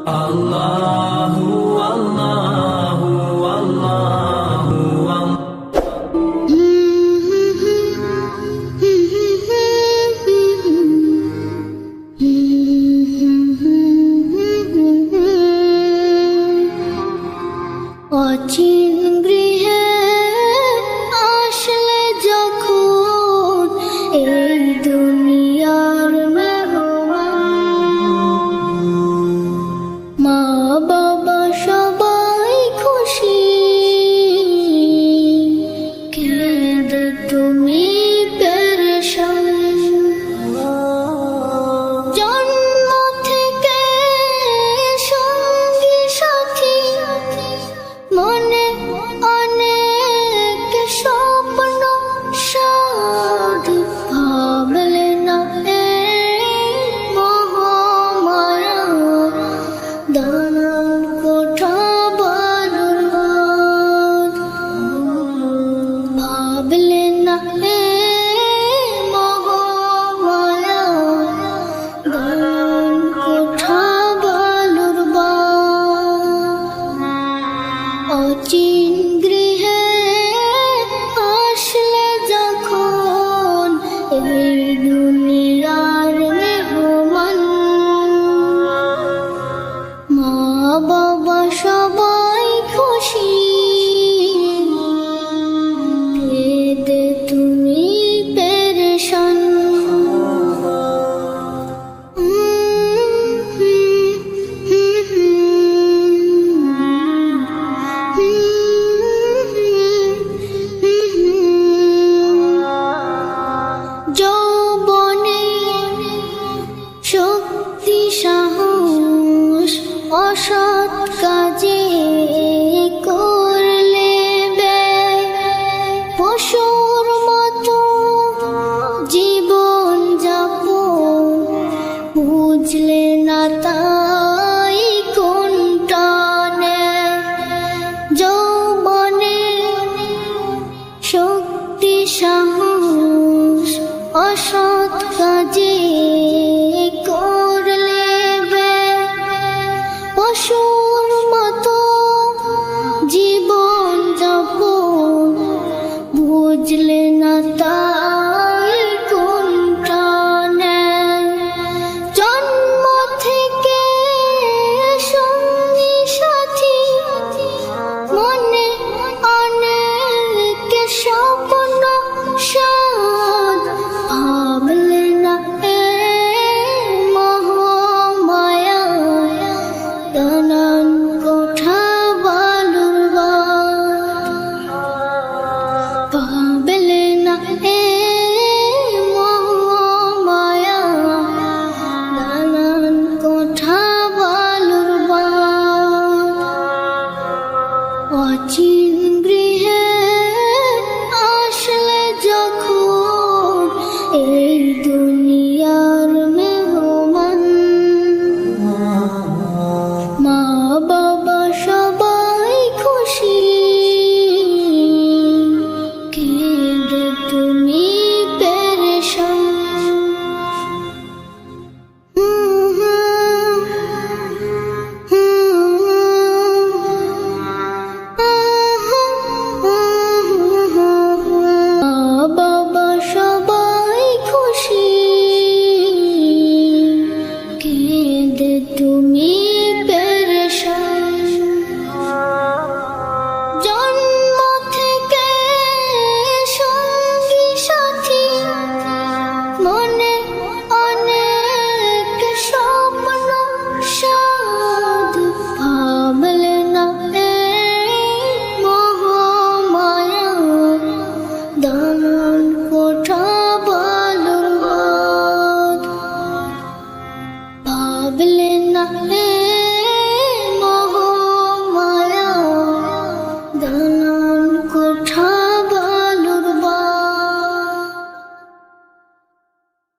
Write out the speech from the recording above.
আল্লাহু আল্লাহু আল্লাহু অচিন গৃহে আসলে যখন এই দুনিয়ার মেহমান, মা বাবা সবাই খুশি, কেঁদে তুমি পেরেশান। জন্ম থেকে সঙ্গী সাথী, মনে অনেক স্বপ্ন সাধ, ভাবলে না মহামায়া দালান কোঠা বালুর হাত, ভাবলে না মহামায়া দালান কোঠা বালুর বাত। অচিন গৃহে আসলে যখন এই দুনিয়ার মেহমান, মা বাবা সবাই খুশি, কেঁদে তুমি পেরেশান। যৌবনে শক্তি সাহস অসৎ